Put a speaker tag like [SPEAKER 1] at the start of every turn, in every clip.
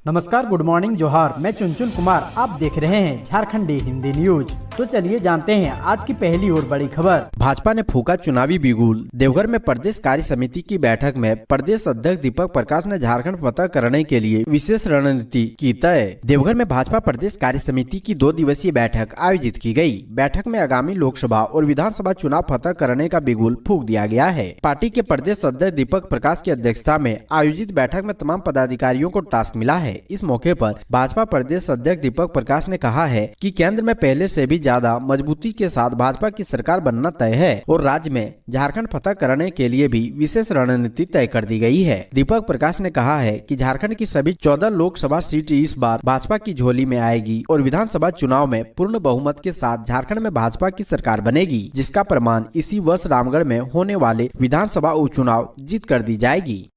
[SPEAKER 1] नमस्कार, good morning, जोहार। मैं चुनचुन कुमार, आप देख रहे हैं झारखंडी हिंदी न्यूज। तो चलिए जानते हैं आज की पहली और बड़ी खबर।
[SPEAKER 2] भाजपा ने फूका चुनावी बिगुल। देवघर में प्रदेश कार्य समिति की बैठक में प्रदेश अध्यक्ष दीपक प्रकाश ने झारखंड फतह करने के लिए विशेष रणनीति की तय। देवघर में भाजपा प्रदेश कार्य समिति की 2 दिवसीय बैठक आयोजित की गई। बैठक में आगामी लोकसभा और विधानसभा चुनाव फतह करने का बिगुल फूक दिया गया है। पार्टी के प्रदेश अध्यक्ष दीपक प्रकाश की अध्यक्षता में आयोजित बैठक में तमाम पदाधिकारियों को टास्क मिला है। इस मौके पर भाजपा प्रदेश अध्यक्ष दीपक प्रकाश ने कहा है कि केंद्र में पहले से भी ज्यादा मजबूती के साथ भाजपा की सरकार बनना तय है और राज्य में झारखंड फतह करने के लिए भी विशेष रणनीति तय कर दी गई है। दीपक प्रकाश ने कहा है कि झारखंड की सभी 14 लोकसभा सीट इस बार भाजपा की झोली में आएगी और विधानसभा चुनाव में पूर्ण बहुमत के साथ झारखंड में भाजपा की सरकार बनेगी, जिसका प्रमाण इसी वर्ष रामगढ़ में होने वाले विधानसभा उपचुनाव जीत कर दी जाएगी।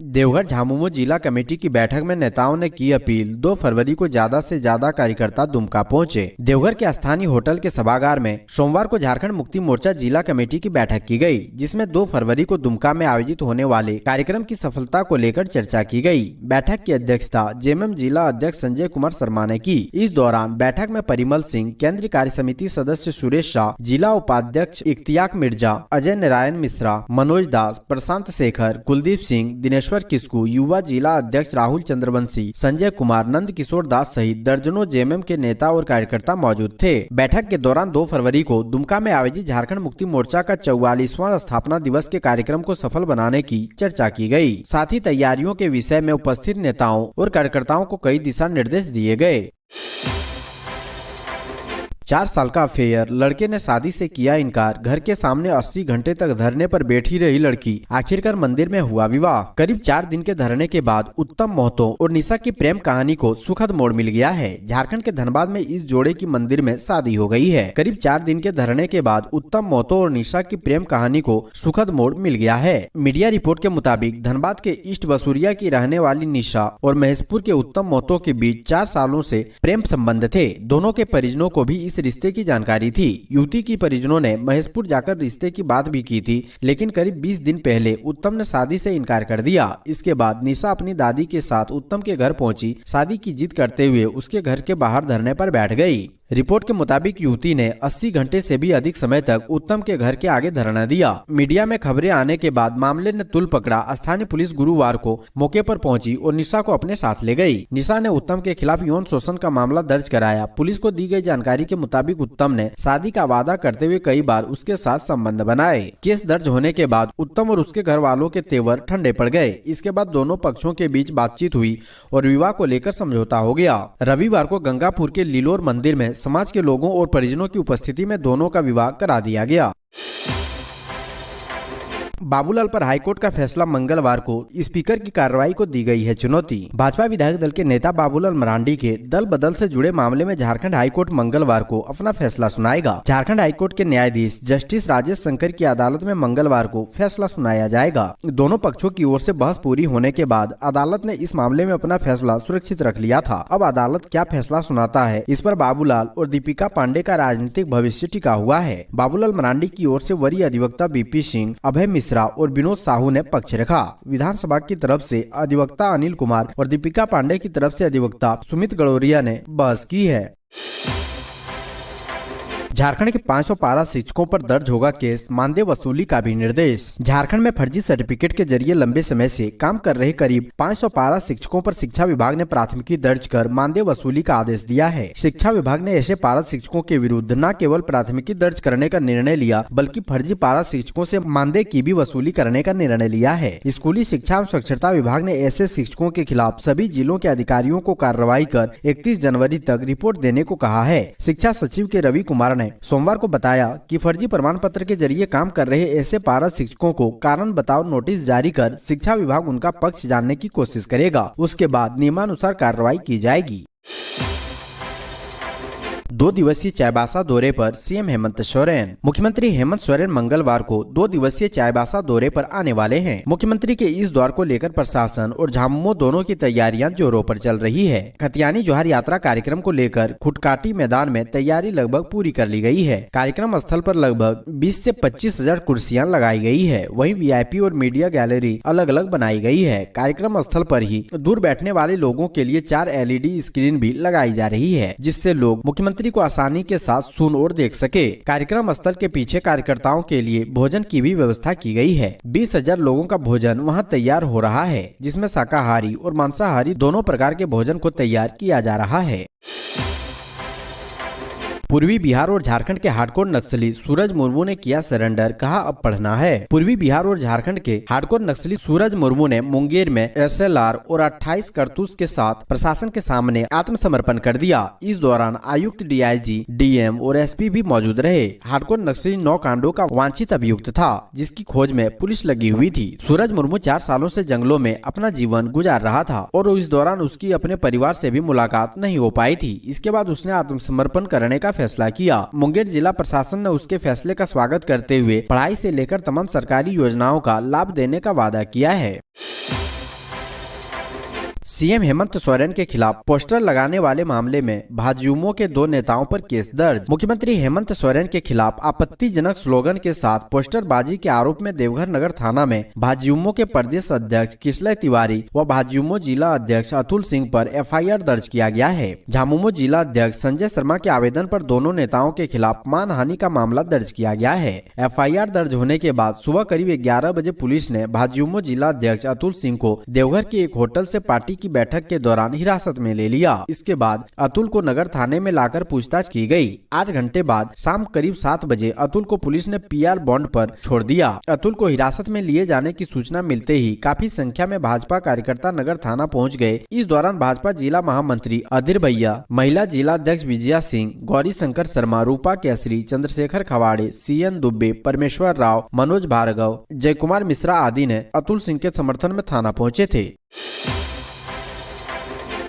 [SPEAKER 2] देवघर झामुमो जिला कमेटी की बैठक में नेताओं ने की अपील। 2 फरवरी को ज्यादा से ज्यादा कार्यकर्ता दुमका पहुंचे। देवघर के स्थानीय होटल के सभागार में सोमवार को झारखंड मुक्ति मोर्चा जिला कमेटी की बैठक की गई, जिसमें 2 फरवरी को दुमका में आयोजित होने वाले कार्यक्रम की सफलता को लेकर चर्चा की गई। बैठक की अध्यक्षता जेएमएम जिला अध्यक्ष संजय कुमार शर्मा ने की। इस दौरान बैठक में परिमल सिंह, केंद्रीय कार्य समिति सदस्य सुरेश शाह, जिला उपाध्यक्ष इख्तियाक मिर्जा, अजय नारायण मिश्रा, मनोज दास, प्रशांत शेखर, कुलदीप सिंह, दिनेश्वर किस्कू, युवा जिला अध्यक्ष राहुल चंद्रवंशी, संजय कुमार, नंद किशोर दास सहित दर्जनों जेएमएम के नेता और कार्यकर्ता मौजूद थे। बैठक के दौरान 2 फरवरी को दुमका में आयोजित झारखंड मुक्ति मोर्चा का 44वां स्थापना दिवस के कार्यक्रम को सफल बनाने की चर्चा की गई। साथ ही तैयारियों के विषय में उपस्थित नेताओं और कार्यकर्ताओं को कई दिशा निर्देश दिए गए। 4 साल का अफेयर, लड़के ने शादी से किया इनकार। घर के सामने 80 घंटे तक धरने पर बैठी रही लड़की, आखिरकार मंदिर में हुआ विवाह। करीब 4 दिन के धरने के बाद उत्तम महतो और निशा की प्रेम कहानी को सुखद मोड़ मिल गया है। झारखंड के धनबाद में इस जोड़े की मंदिर में शादी हो गई है। करीब 4 दिन के धरने के बाद उत्तम महतो और निशा की प्रेम कहानी को सुखद मोड़ मिल गया है। मीडिया रिपोर्ट के मुताबिक धनबाद के ईस्ट बसूरिया की रहने वाली निशा और महेशपुर के उत्तम महतो के बीच 4 सालों से प्रेम संबंध थे। दोनों के परिजनों को भी इस रिश्ते की जानकारी थी। युवती की परिजनों ने महेशपुर जाकर रिश्ते की बात भी की थी, लेकिन करीब 20 दिन पहले उत्तम ने शादी से इनकार कर दिया। इसके बाद निशा अपनी दादी के साथ उत्तम के घर पहुंची। शादी की जिद करते हुए उसके घर के बाहर धरने पर बैठ गई। रिपोर्ट के मुताबिक युवती ने 80 घंटे से भी अधिक समय तक उत्तम के घर के आगे धरना दिया। मीडिया में खबरें आने के बाद मामले ने तुल पकड़ा। स्थानीय पुलिस गुरुवार को मौके पर पहुंची और निशा को अपने साथ ले गई। निशा ने उत्तम के खिलाफ यौन शोषण का मामला दर्ज कराया। पुलिस को दी गई जानकारी के मुताबिक उत्तम ने शादी का वादा करते हुए कई बार उसके साथ संबंध बनाए। केस दर्ज होने के बाद उत्तम और उसके घर वालों के तेवर ठंडे पड़ गए। इसके बाद दोनों पक्षों के बीच बातचीत हुई और विवाह को लेकर समझौता हो गया। रविवार को गंगापुर के लिलोर मंदिर में समाज के लोगों और परिजनों की उपस्थिति में दोनों का विवाह करा दिया गया। बाबूलाल पर हाईकोर्ट का फैसला, मंगलवार को स्पीकर की कार्रवाई को दी गई है चुनौती। भाजपा विधायक दल के नेता बाबूलाल मरांडी के दल बदल से जुड़े मामले में झारखंड हाईकोर्ट मंगलवार को अपना फैसला सुनाएगा। झारखंड हाईकोर्ट के न्यायाधीश जस्टिस राजेश शंकर की अदालत में मंगलवार को फैसला सुनाया जाएगा। दोनों पक्षों की ओर से बहस पूरी होने के बाद अदालत ने इस मामले में अपना फैसला सुरक्षित रख लिया था। अब अदालत क्या फैसला सुनाता है, इस पर बाबूलाल और दीपिका पांडे का राजनीतिक भविष्य टिका हुआ है। बाबूलाल मरांडी की ओर से वरीय अधिवक्ता बीपी सिंह, अभय मिश्रा और विनोद साहू ने पक्ष रखा। विधानसभा की तरफ से अधिवक्ता अनिल कुमार और दीपिका पांडे की तरफ से अधिवक्ता सुमित गड़ोरिया ने बहस की है। झारखंड के 500 पारा शिक्षकों पर दर्ज होगा केस, मानदेय वसूली का भी निर्देश। झारखंड में फर्जी सर्टिफिकेट के जरिए लंबे समय से काम कर रहे करीब 500 पारा शिक्षकों पर शिक्षा विभाग ने प्राथमिकी दर्ज कर मानदेय वसूली का आदेश दिया है। शिक्षा विभाग ने ऐसे पारा शिक्षकों के विरुद्ध न केवल प्राथमिकी दर्ज करने का निर्णय लिया, बल्कि फर्जी पारा शिक्षकों से मानदेय की भी वसूली करने का निर्णय लिया है। स्कूली शिक्षा एवं साक्षरता विभाग ने ऐसे शिक्षकों के खिलाफ सभी जिलों के अधिकारियों को कार्रवाई कर 31 जनवरी तक रिपोर्ट देने को कहा है। शिक्षा सचिव के रवि कुमार ने सोमवार को बताया कि फर्जी प्रमाण पत्र के जरिए काम कर रहे ऐसे पारा शिक्षकों को कारण बताओ नोटिस जारी कर शिक्षा विभाग उनका पक्ष जानने की कोशिश करेगा। उसके बाद नियमानुसार कार्रवाई की जाएगी। 2 दिवसीय चाईबासा दौरे पर सीएम हेमंत सोरेन। मुख्यमंत्री हेमंत सोरेन मंगलवार को 2 दिवसीय चाईबासा दौरे पर आने वाले हैं। मुख्यमंत्री के इस दौरे को लेकर प्रशासन और झामुमो दोनों की तैयारियां जोरों पर चल रही है। खतियानी जोहार यात्रा कार्यक्रम को लेकर खुटकाटी मैदान में तैयारी लगभग पूरी कर ली गई है। कार्यक्रम स्थल पर लगभग 20 से 25,000 कुर्सियां लगाई गई है। वहीं वीआईपी और मीडिया गैलरी अलग अलग बनाई गई है। कार्यक्रम स्थल पर ही दूर बैठने वाले लोगों के लिए 4 LED स्क्रीन भी लगाई जा रही है, जिससे लोग मुख्यमंत्री को आसानी के साथ सुन और देख सके। कार्यक्रम स्थल के पीछे कार्यकर्ताओं के लिए भोजन की भी व्यवस्था की गई है। 20,000 लोगों का भोजन वहां तैयार हो रहा है, जिसमें शाकाहारी और मांसाहारी दोनों प्रकार के भोजन को तैयार किया जा रहा है। पूर्वी बिहार और झारखंड के हार्डकोर नक्सली सूरज मुर्मू ने किया सरेंडर, कहा अब पढ़ना है। पूर्वी बिहार और झारखंड के हार्डकोर नक्सली सूरज मुर्मू ने मुंगेर में SLR और 28 कारतूस के साथ प्रशासन के सामने आत्मसमर्पण कर दिया। इस दौरान आयुक्त, DIG, DM और SP भी मौजूद रहे। हार्डकोर नक्सली 9 कांडों का वांछित अभियुक्त था, जिसकी खोज में पुलिस लगी हुई थी। सूरज मुर्मू 4 सालों से जंगलों में अपना जीवन गुजार रहा था और इस दौरान उसकी अपने परिवार से भी मुलाकात नहीं हो पाई थी। इसके बाद उसने आत्मसमर्पण करने का फैसला किया। मुंगेर जिला प्रशासन ने उसके फैसले का स्वागत करते हुए पढ़ाई से लेकर तमाम सरकारी योजनाओं का लाभ देने का वादा किया है। सीएम हेमंत सोरेन के खिलाफ पोस्टर लगाने वाले मामले में भाजयुमो के 2 नेताओं पर केस दर्ज। मुख्यमंत्री हेमंत सोरेन के खिलाफ आपत्तिजनक स्लोगन के साथ पोस्टरबाजी के आरोप में देवघर नगर थाना में भाजयुमो के प्रदेश अध्यक्ष किशलय तिवारी व भाजयुमो जिला अध्यक्ष अतुल सिंह पर FIR दर्ज किया गया है। झामुमो जिला अध्यक्ष संजय शर्मा के आवेदन पर दोनों नेताओं के खिलाफ मानहानि का मामला दर्ज किया गया है। FIR दर्ज होने के बाद सुबह करीब 11 बजे पुलिस ने भाजयुमो जिला अध्यक्ष अतुल सिंह को देवघर के एक होटल से पार्टी की बैठक के दौरान हिरासत में ले लिया। इसके बाद अतुल को नगर थाने में लाकर पूछताछ की गई। 8 घंटे बाद शाम करीब 7 बजे अतुल को पुलिस ने PR बॉन्ड पर छोड़ दिया। अतुल को हिरासत में लिए जाने की सूचना मिलते ही काफी संख्या में भाजपा कार्यकर्ता नगर थाना पहुंच गए। इस दौरान भाजपा जिला महामंत्री अधीर भैया, महिला जिला अध्यक्ष विजया सिंह, गौरी शंकर शर्मा, रूपा केसरी, चंद्रशेखर खवाड़े, CN दुबे, परमेश्वर राव, मनोज भार्गव, जय कुमार मिश्रा आदि ने अतुल सिंह के समर्थन में थाना पहुंचे थे।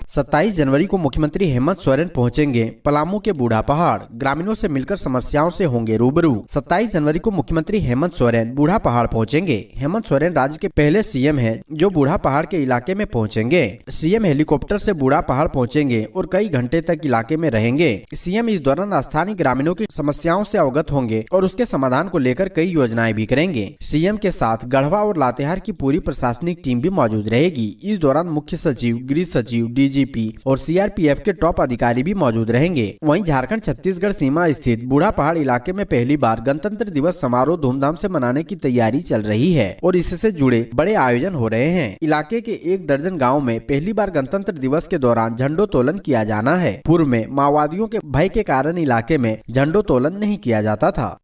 [SPEAKER 2] 27 जनवरी को मुख्यमंत्री हेमंत सोरेन पहुंचेंगे पलामू के बूढ़ा पहाड़, ग्रामीणों से मिलकर समस्याओं से होंगे रूबरू। 27 जनवरी को मुख्यमंत्री हेमंत सोरेन बूढ़ा पहाड़ पहुंचेंगे। हेमंत सोरेन राज्य के पहले CM हैं जो बूढ़ा पहाड़ के इलाके में पहुंचेंगे। CM हेलीकॉप्टर से बूढ़ा पहाड़ पहुंचेंगे और कई घंटे तक इलाके में रहेंगे। CM इस दौरान स्थानीय ग्रामीणों की समस्याओं से अवगत होंगे और उसके समाधान को लेकर कई योजनाएं भी करेंगे। CM के साथ गढ़वा और लातेहार की पूरी प्रशासनिक टीम भी मौजूद रहेगी। इस दौरान मुख्य सचिव, गृह सचिव, DGP और CRPF के टॉप अधिकारी भी मौजूद रहेंगे। वहीं झारखंड छत्तीसगढ़ सीमा स्थित बूढ़ा पहाड़ इलाके में पहली बार गणतंत्र दिवस समारोह धूमधाम से मनाने की तैयारी चल रही है और इससे जुड़े बड़े आयोजन हो रहे हैं। इलाके के 1 दर्जन गाँव में पहली बार गणतंत्र दिवस के दौरान झंडोत्तोलन किया जाना है। पूर्व में माओवादियों के भय के कारण इलाके में झंडोत्तोलन नहीं किया जाता था।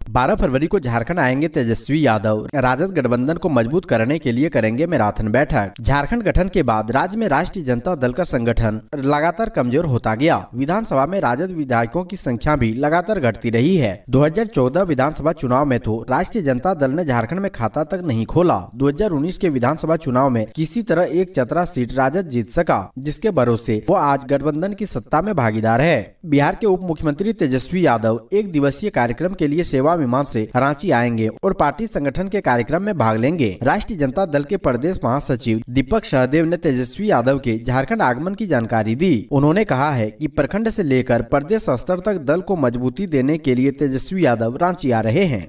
[SPEAKER 2] 12 फरवरी को झारखंड आएंगे तेजस्वी यादव, राजद गठबंधन को मजबूत करने के लिए करेंगे मैराथन बैठक। झारखंड गठन के बाद राज्य में राष्ट्रीय जनता दल का संगठन लगातार कमजोर होता गया। विधानसभा में राजद विधायकों की संख्या भी लगातार घटती रही है। 2014 विधानसभा चुनाव में तो राष्ट्रीय जनता दल ने झारखंड में खाता तक नहीं खोला। 2019 के विधानसभा चुनाव में किसी तरह एक चतरा सीट राजद जीत सका, जिसके भरोसे वो आज गठबंधन की सत्ता में भागीदार है। बिहार के उप मुख्यमंत्री तेजस्वी यादव 1 दिवसीय कार्यक्रम के लिए सेवा विमान से रांची आएंगे और पार्टी संगठन के कार्यक्रम में भाग लेंगे। राष्ट्रीय जनता दल के प्रदेश महासचिव दीपक सहदेव ने तेजस्वी यादव के झारखंड आगमन की जानकारी दी। उन्होंने कहा है कि प्रखंड से लेकर प्रदेश स्तर तक दल को मजबूती देने के लिए तेजस्वी यादव रांची आ रहे हैं।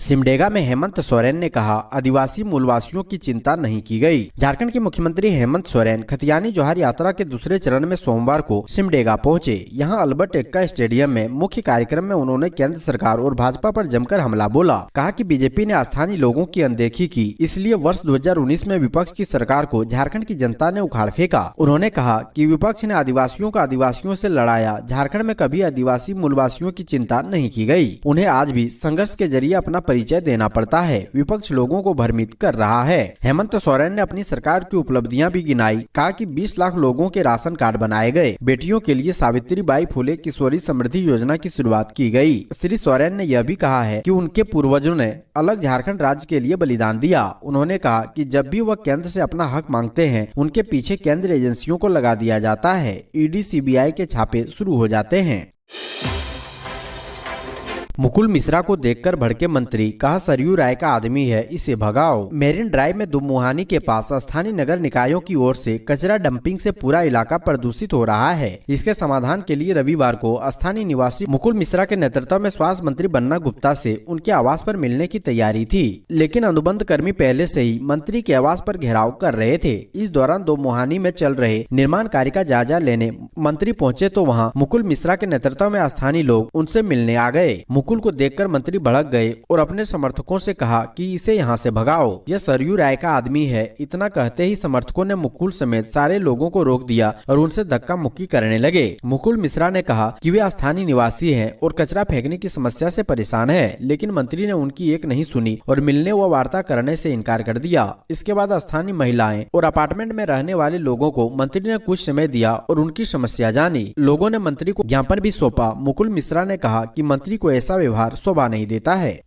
[SPEAKER 2] सिमडेगा में हेमंत सोरेन ने कहा, आदिवासी मूलवासियों की चिंता नहीं की गई। झारखंड के मुख्यमंत्री हेमंत सोरेन खतियानी जोहार यात्रा के दूसरे चरण में सोमवार को सिमडेगा पहुंचे। यहां अल्बर्ट एक्का स्टेडियम में मुख्य कार्यक्रम में उन्होंने केंद्र सरकार और भाजपा पर जमकर हमला बोला। कहा कि बीजेपी ने स्थानीय लोगों की अनदेखी की, इसलिए वर्ष 2019 में विपक्ष की सरकार को झारखंड की जनता ने उखाड़ फेंका। उन्होंने कहा कि विपक्ष ने आदिवासियों का आदिवासियों से लड़ाया, झारखंड में कभी आदिवासी मूलवासियों की चिंता नहीं की गई। उन्हें आज भी संघर्ष के जरिए अपना परिचय देना पड़ता है। विपक्ष लोगों को भ्रमित कर रहा है। हेमंत सोरेन ने अपनी सरकार की उपलब्धियां भी गिनाई। कहा कि 20 लाख लोगों के राशन कार्ड बनाए गए। बेटियों के लिए सावित्रीबाई फुले किशोरी समृद्धि योजना की शुरुआत की गई। श्री सोरेन ने यह भी कहा है कि उनके पूर्वजों ने अलग झारखंड राज्य के लिए बलिदान दिया। उन्होंने कहा कि जब भी वह केंद्र से अपना हक मांगते हैं, उनके पीछे केंद्रीय एजेंसियों को लगा दिया जाता है। ईडी सीबीआई के छापे शुरू हो जाते हैं। मुकुल मिश्रा को देखकर भड़के मंत्री, कहा सरयू राय का आदमी है, इसे भगाओ। मेरिन ड्राइव में दुमुहानी के पास स्थानीय नगर निकायों की ओर से कचरा डंपिंग से पूरा इलाका प्रदूषित हो रहा है। इसके समाधान के लिए रविवार को स्थानीय निवासी मुकुल मिश्रा के नेतृत्व में स्वास्थ्य मंत्री बन्ना गुप्ता से उनके आवास पर मिलने की तैयारी थी, लेकिन अनुबंध कर्मी पहले से ही मंत्री के आवास पर घेराव कर रहे थे। इस दौरान दुमुहानी में चल रहे निर्माण कार्य का जायजा लेने मंत्री पहुँचे तो वहाँ मुकुल मिश्रा के नेतृत्व में स्थानीय लोग उनसे मिलने आ गए। मुकुल को देखकर मंत्री भड़क गए और अपने समर्थकों से कहा कि इसे यहाँ से भगाओ, यह सरयू राय का आदमी है। इतना कहते ही समर्थकों ने मुकुल समेत सारे लोगों को रोक दिया और उनसे धक्का मुक्की करने लगे। मुकुल मिश्रा ने कहा कि वे स्थानीय निवासी हैं और कचरा फेंकने की समस्या से परेशान है, लेकिन मंत्री ने उनकी एक नहीं सुनी और मिलने व वार्ता करने से इनकार कर दिया। इसके बाद स्थानीय महिलाएं और अपार्टमेंट में रहने वाले लोगों को मंत्री ने कुछ समय दिया और उनकी समस्या जानी। लोगों ने मंत्री को ज्ञापन भी सौंपा। मुकुल मिश्रा ने कहा कि मंत्री को ऐसा व्यवहार शोभा नहीं देता है।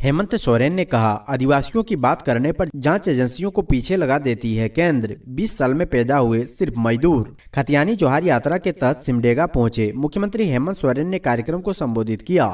[SPEAKER 2] हेमंत सोरेन ने कहा, आदिवासियों की बात करने पर जांच एजेंसियों को पीछे लगा देती है केंद्र। 20 साल में पैदा हुए सिर्फ मजदूर। खतियानी जोहार यात्रा के तहत सिमडेगा पहुंचे मुख्यमंत्री हेमंत सोरेन ने कार्यक्रम को संबोधित किया।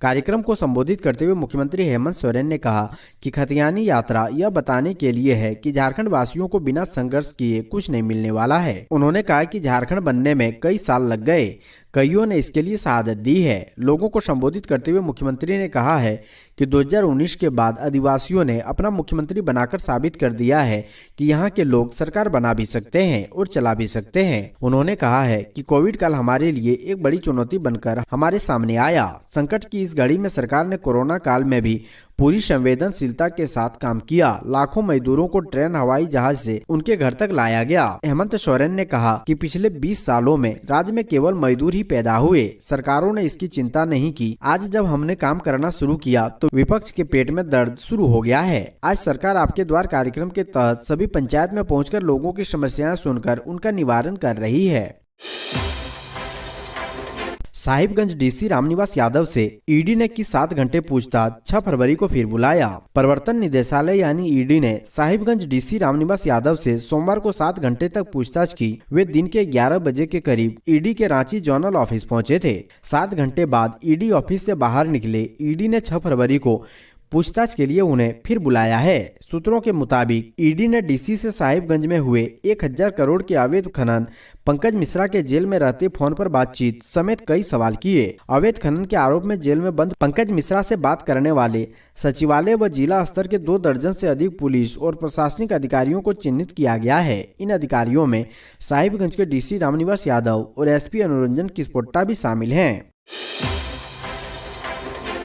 [SPEAKER 2] कार्यक्रम को संबोधित करते हुए मुख्यमंत्री हेमंत सोरेन ने कहा कि खतियानी यात्रा यह बताने के लिए है कि झारखंड वासियों को बिना संघर्ष किए कुछ नहीं मिलने वाला है। उन्होंने कहा कि झारखंड बनने में कई साल लग गए, कईयों ने इसके लिए शहादत दी है। लोगों को संबोधित करते हुए मुख्यमंत्री ने कहा है कि 2019 के बाद आदिवासियों ने अपना मुख्यमंत्री बनाकर साबित कर दिया है कि यहाँ के लोग सरकार बना भी सकते हैं और चला भी सकते हैं। उन्होंने कहा है कि कोविड काल हमारे लिए एक बड़ी चुनौती बनकर हमारे सामने आया। संकट की इस घड़ी में सरकार ने कोरोना काल में भी पूरी संवेदनशीलता के साथ काम किया। लाखों मजदूरों को ट्रेन, हवाई जहाज से उनके घर तक लाया गया। हेमंत सोरेन ने कहा कि पिछले 20 सालों में राज्य में केवल मजदूर ही पैदा हुए, सरकारों ने इसकी चिंता नहीं की। आज जब हमने काम करना शुरू किया तो विपक्ष के पेट में दर्द शुरू हो गया है। आज सरकार आपके द्वार कार्यक्रम के तहत सभी पंचायत में पहुंचकर लोगों की समस्याएं सुनकर उनका निवारण कर रही है। साहिबगंज डीसी रामनिवास यादव से ईडी ने की 7 घंटे पूछताछ, 6 फरवरी को फिर बुलाया। प्रवर्तन निदेशालय यानी ईडी ने साहिबगंज डीसी रामनिवास यादव से सोमवार को 7 घंटे तक पूछताछ की। वे दिन के 11 बजे के करीब ईडी के रांची जोनल ऑफिस पहुंचे थे। 7 घंटे बाद ईडी ऑफिस से बाहर निकले। ईडी ने 6 फरवरी को पूछताछ के लिए उन्हें फिर बुलाया है। सूत्रों के मुताबिक ईडी ने डीसी से साहिबगंज में हुए 1000 करोड़ के अवैध खनन, पंकज मिश्रा के जेल में रहते फोन पर बातचीत समेत कई सवाल किए। अवैध खनन के आरोप में जेल में बंद पंकज मिश्रा से बात करने वाले सचिवालय व जिला स्तर के 2 दर्जन से अधिक पुलिस और प्रशासनिक अधिकारियों को चिन्हित किया गया है। इन अधिकारियों में साहिबगंज के डीसी रामनिवास यादव और एसपी अनुरंजन किस्पोट्टा भी शामिल हैं।